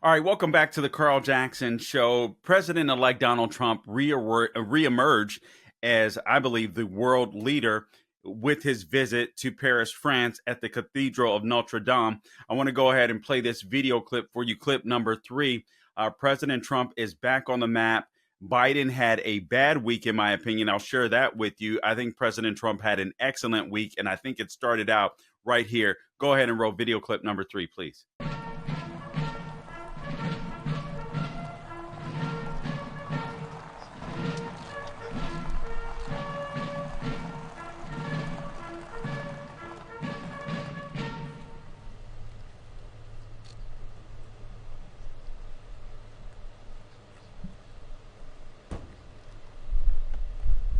All right, welcome back to the Carl Jackson Show. President-elect Donald Trump reemerged as, I believe, the world leader with his visit to Paris, France at the Cathedral of Notre Dame. I want to go ahead and play this video clip for you, clip number 3. President Trump is back on the map. Biden had a bad week, in my opinion. I'll share that with you. I think President Trump had an excellent week, and I think it started out right here. Go ahead and roll video clip number 3, please.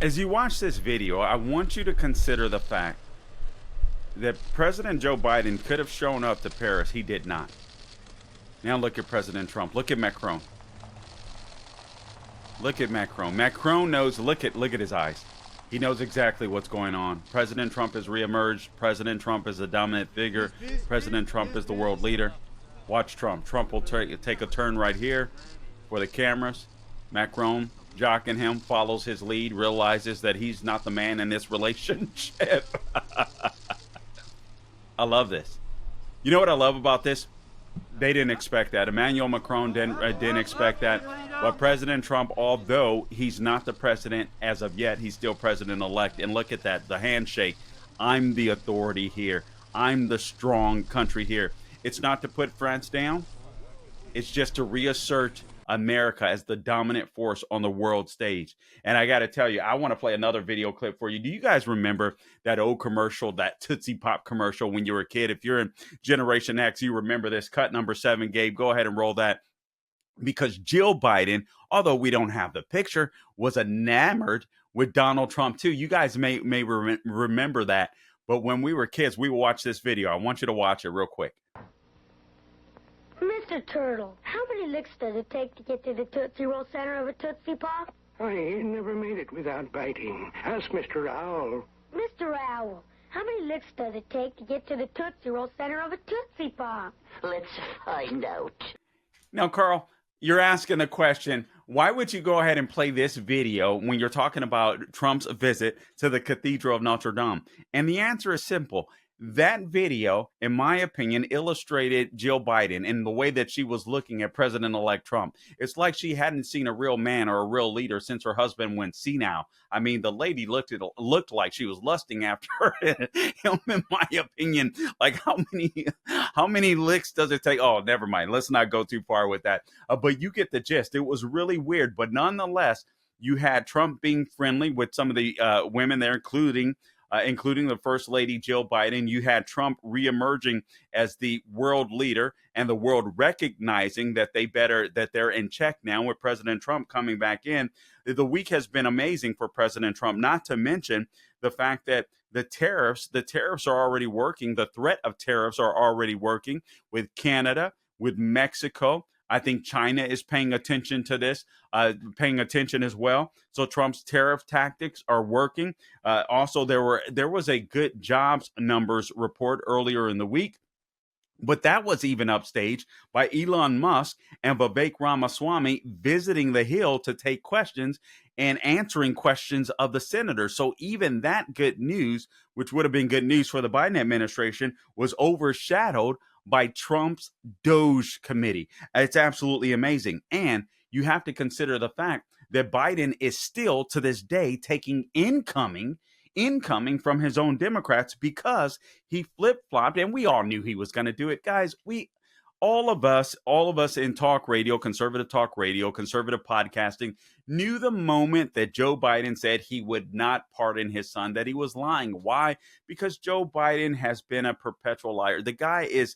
As you watch this video, I want you to consider the fact that President Joe Biden could have shown up to Paris. He did not. Now look at President Trump. Look at Macron. Look at Macron. Macron knows, look at his eyes. He knows exactly what's going on. President Trump has reemerged. President Trump is a dominant figure. President Trump is the world leader. Watch Trump. Trump will take a turn right here for the cameras. Macron, jocking him, follows his lead, realizes that he's not the man in this relationship. I love this. You know what I love about this? They didn't expect that. Emmanuel Macron didn't expect that. But President Trump, although he's not the president as of yet, he's still president-elect. And look at that, the handshake. I'm the authority here. I'm the strong country here. It's not to put France down. It's just to reassert America as the dominant force on the world stage. And I got to tell you, I want to play another video clip for you. Do you guys remember that old commercial, that Tootsie Pop commercial when you were a kid? If you're in Generation X, you remember this. Cut number 7, Gabe. Go ahead and roll that. Because Jill Biden, although we don't have the picture, was enamored with Donald Trump too. You guys may remember that. But when we were kids, we would watch this video. I want you to watch it real quick. Mr. Turtle, how many licks does it take to get to the Tootsie Roll center of a Tootsie Pop? I never made it without biting. Ask Mr. Owl. Mr. Owl, how many licks does it take to get to the Tootsie Roll center of a Tootsie Pop? Let's find out. Now, Carl, you're asking a question. Why would you go ahead and play this video when you're talking about Trump's visit to the Cathedral of Notre Dame? And the answer is simple. That video, in my opinion, illustrated Jill Biden in the way that she was looking at President-elect Trump. It's like she hadn't seen a real man or a real leader since her husband went senile. I mean, the lady looked like she was lusting after him, in my opinion. Like, how many licks does it take? Oh, never mind. Let's not go too far with that. But you get the gist. It was really weird. But nonetheless, you had Trump being friendly with some of the women there, including the First Lady Jill Biden. You had Trump reemerging as the world leader and the world recognizing that they're in check now with President Trump coming back in. The week has been amazing for President Trump, not to mention the fact that the tariffs are already working. The threat of tariffs are already working with Canada, with Mexico. I think China is paying attention to this, paying attention as well. So Trump's tariff tactics are working. Also, there was a good jobs numbers report earlier in the week, but that was even upstaged by Elon Musk and Vivek Ramaswamy visiting the Hill to take questions and answering questions of the senators. So even that good news, which would have been good news for the Biden administration, was overshadowed by Trump's Doge committee. It's absolutely amazing. And you have to consider the fact that Biden is still to this day taking incoming from his own Democrats because he flip-flopped, and we all knew he was going to do it. Guys, all of us in talk radio, conservative podcasting, knew the moment that Joe Biden said he would not pardon his son, that he was lying. Why? Because Joe Biden has been a perpetual liar. The guy is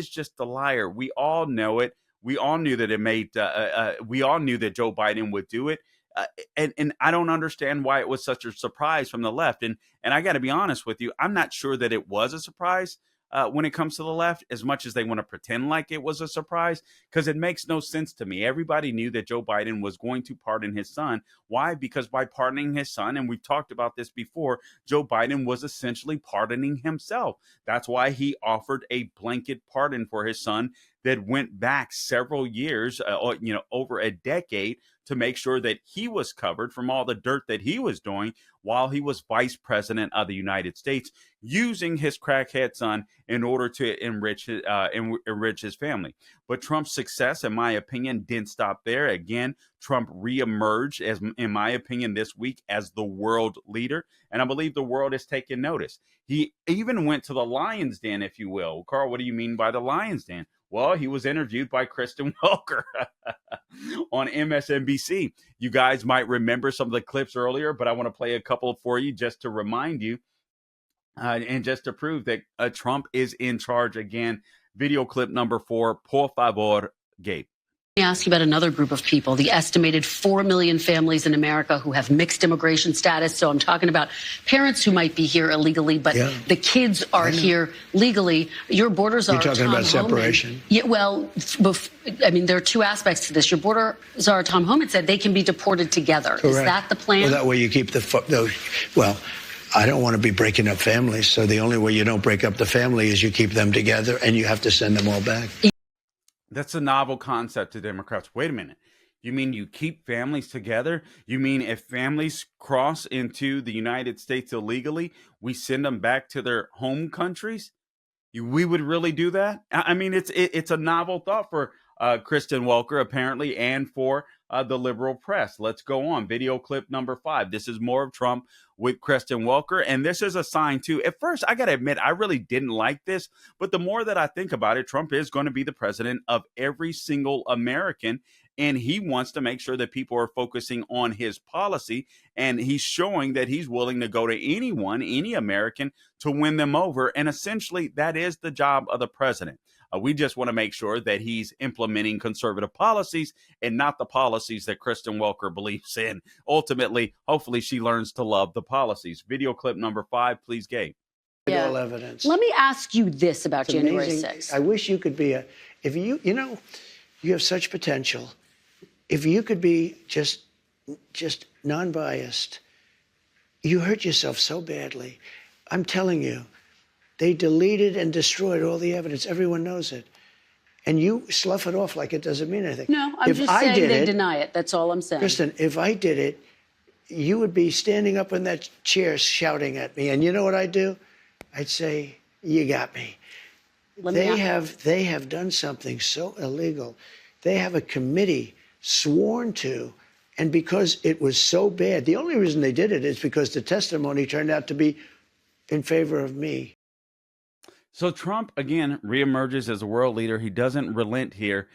just a liar. We all know it. We all knew that we all knew that Joe Biden would do it. And I don't understand why it was such a surprise from the left. And I got to be honest with you, I'm not sure that it was a surprise when it comes to the left, as much as they want to pretend like it was a surprise, because it makes no sense to me. Everybody knew that Joe Biden was going to pardon his son. Why? Because by pardoning his son, and we've talked about this before, Joe Biden was essentially pardoning himself. That's why he offered a blanket pardon for his son that went back several years, over a decade, to make sure that he was covered from all the dirt that he was doing while he was vice president of the United States, using his crackhead son in order to enrich his family. But Trump's success, in my opinion, didn't stop there. Again, Trump reemerged, as in my opinion, this week as the world leader, and I believe the world has taken notice. He even went to the lion's den, if you will. Carl, what do you mean by the lion's den? Well, he was interviewed by Kristen Welker on MSNBC. You guys might remember some of the clips earlier, but I want to play a couple for you just to remind you and just to prove that Trump is in charge again. Video clip number 4, por favor, Gabe. Let me ask you about another group of people, the estimated 4 million families in America who have mixed immigration status. So I'm talking about parents who might be here illegally, but the kids are here legally. Your borders are. You're talking about separation. Yeah, well, I mean, there are two aspects to this. Your border czar, Tom Homan, said they can be deported together. Correct. Is that the plan? Well, that way you keep well, I don't want to be breaking up families. So the only way you don't break up the family is you keep them together and you have to send them all back. That's a novel concept to Democrats. Wait a minute. You mean you keep families together? You mean if families cross into the United States illegally, we send them back to their home countries? We would really do that? I mean, it's a novel thought for Kristen Welker, apparently, and for the liberal press. Let's go on. Video clip number 5. This is more of Trump with Kristen Welker, and this is a sign, too. At first, I got to admit, I really didn't like this, but the more that I think about it, Trump is going to be the president of every single American, and he wants to make sure that people are focusing on his policy, and he's showing that he's willing to go to anyone, any American, to win them over, and essentially, that is the job of the president. We just want to make sure that he's implementing conservative policies and not the policies that Kristen Welker believes in. Ultimately, hopefully she learns to love the policies. Video clip number 5, please, Gabe. Yeah. All evidence. Let me ask you this about It's January amazing. 6th. I wish you could be you have such potential. If you could be just non-biased, you hurt yourself so badly. I'm telling you. They deleted and destroyed all the evidence. Everyone knows it. And you slough it off like it doesn't mean anything. No, I'm just saying they deny it. That's all I'm saying. Kristen, if I did it, you would be standing up in that chair shouting at me. And you know what I'd do? I'd say, you got me. They have done something so illegal. They have a committee sworn to, and because it was so bad, the only reason they did it is because the testimony turned out to be in favor of me. So Trump, again, reemerges as a world leader. He doesn't relent here.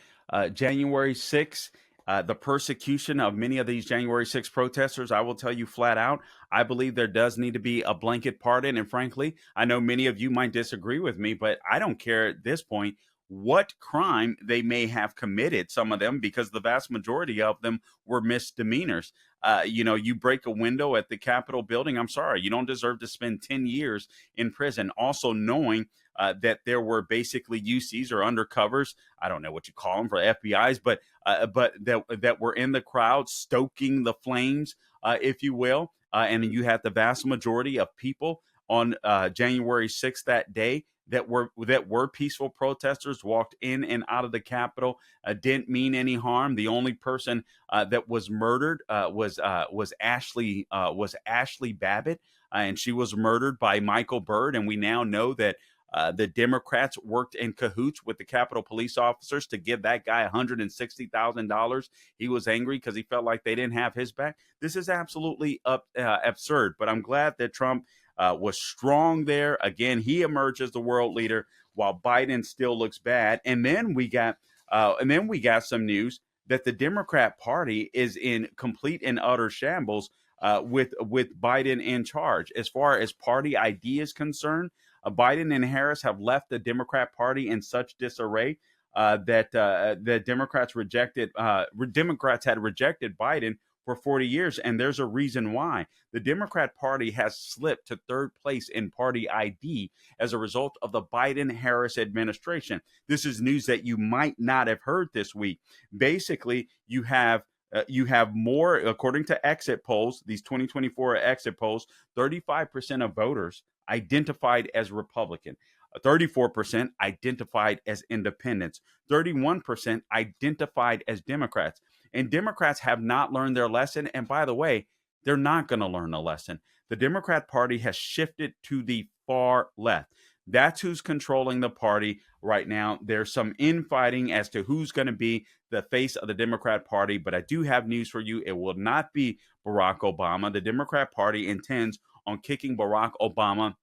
January 6th, the persecution of many of these January 6th protesters, I will tell you flat out, I believe there does need to be a blanket pardon. And frankly, I know many of you might disagree with me, but I don't care at this point what crime they may have committed, some of them, because the vast majority of them were misdemeanors. You break a window at the Capitol building. I'm sorry, you don't deserve to spend 10 years in prison. Also knowing that there were basically UCs or undercovers, I don't know what you call them for FBIs, but that were in the crowd stoking the flames, if you will. And you had the vast majority of people on January 6th that day that were peaceful protesters, walked in and out of the Capitol, didn't mean any harm. The only person that was murdered was Ashley Babbitt, and she was murdered by Michael Byrd. And we now know that the Democrats worked in cahoots with the Capitol police officers to give that guy $160,000. He was angry because he felt like they didn't have his back. This is absolutely absurd. But I'm glad that Trump was strong there. Again, he emerged as the world leader while Biden still looks bad. And then we got some news that the Democrat Party is in complete and utter shambles with Biden in charge. As far as party ID is concerned, Biden and Harris have left the Democrat Party in such disarray that the Democrats had rejected Biden for 40 years. And there's a reason why. The Democrat Party has slipped to third place in party ID as a result of the Biden-Harris administration. This is news that you might not have heard this week. Basically, you have more, according to exit polls, these 2024 exit polls, 35% of voters identified as Republican. 34% identified as independents, 31% identified as Democrats. And Democrats have not learned their lesson. And by the way, they're not going to learn a lesson. The Democrat Party has shifted to the far left. That's who's controlling the party right now. There's some infighting as to who's going to be the face of the Democrat Party, but I do have news for you. It will not be Barack Obama. The Democrat Party intends on kicking Barack Obama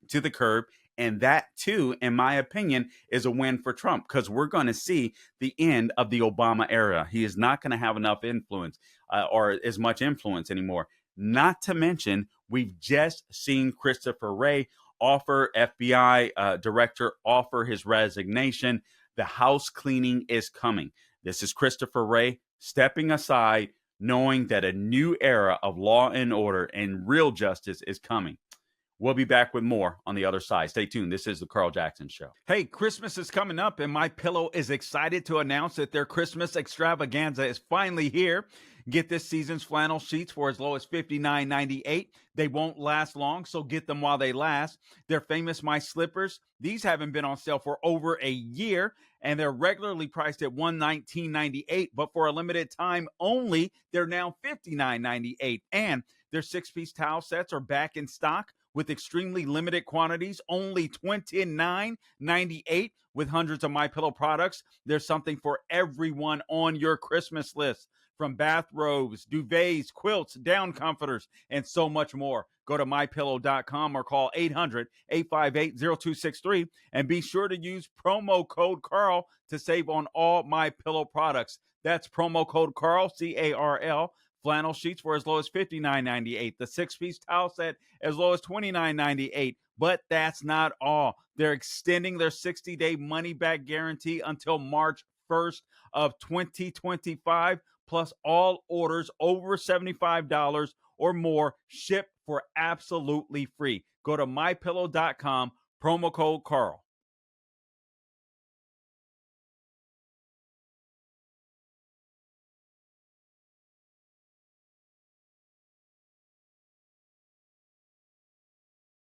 to the curb. And that, too, in my opinion, is a win for Trump, because we're going to see the end of the Obama era. He is not going to have enough influence or as much influence anymore. Not to mention, we've just seen Christopher Wray FBI director offer his resignation. The house cleaning is coming. This is Christopher Wray stepping aside, knowing that a new era of law and order and real justice is coming. We'll be back with more on the other side. Stay tuned. This is the Carl Jackson Show. Hey, Christmas is coming up, and MyPillow is excited to announce that their Christmas extravaganza is finally here. Get this season's flannel sheets for as low as $59.98. They won't last long, so get them while they last. Their famous My Slippers, these haven't been on sale for over a year, and they're regularly priced at $119.98, but for a limited time only, they're now $59.98. And their 6-piece towel sets are back in stock with extremely limited quantities, only $29.98. With hundreds of MyPillow products, there's something for everyone on your Christmas list. From bathrobes, duvets, quilts, down comforters, and so much more. Go to MyPillow.com or call 800-858-0263 and be sure to use promo code Carl to save on all MyPillow products. That's promo code Carl, C-A-R-L. Flannel sheets for as low as $59.98. The 6-piece towel set as low as $29.98. But that's not all. They're extending their 60-day money-back guarantee until March 1st of 2025. Plus all orders over $75 or more ship for absolutely free. Go to MyPillow.com, promo code Carl.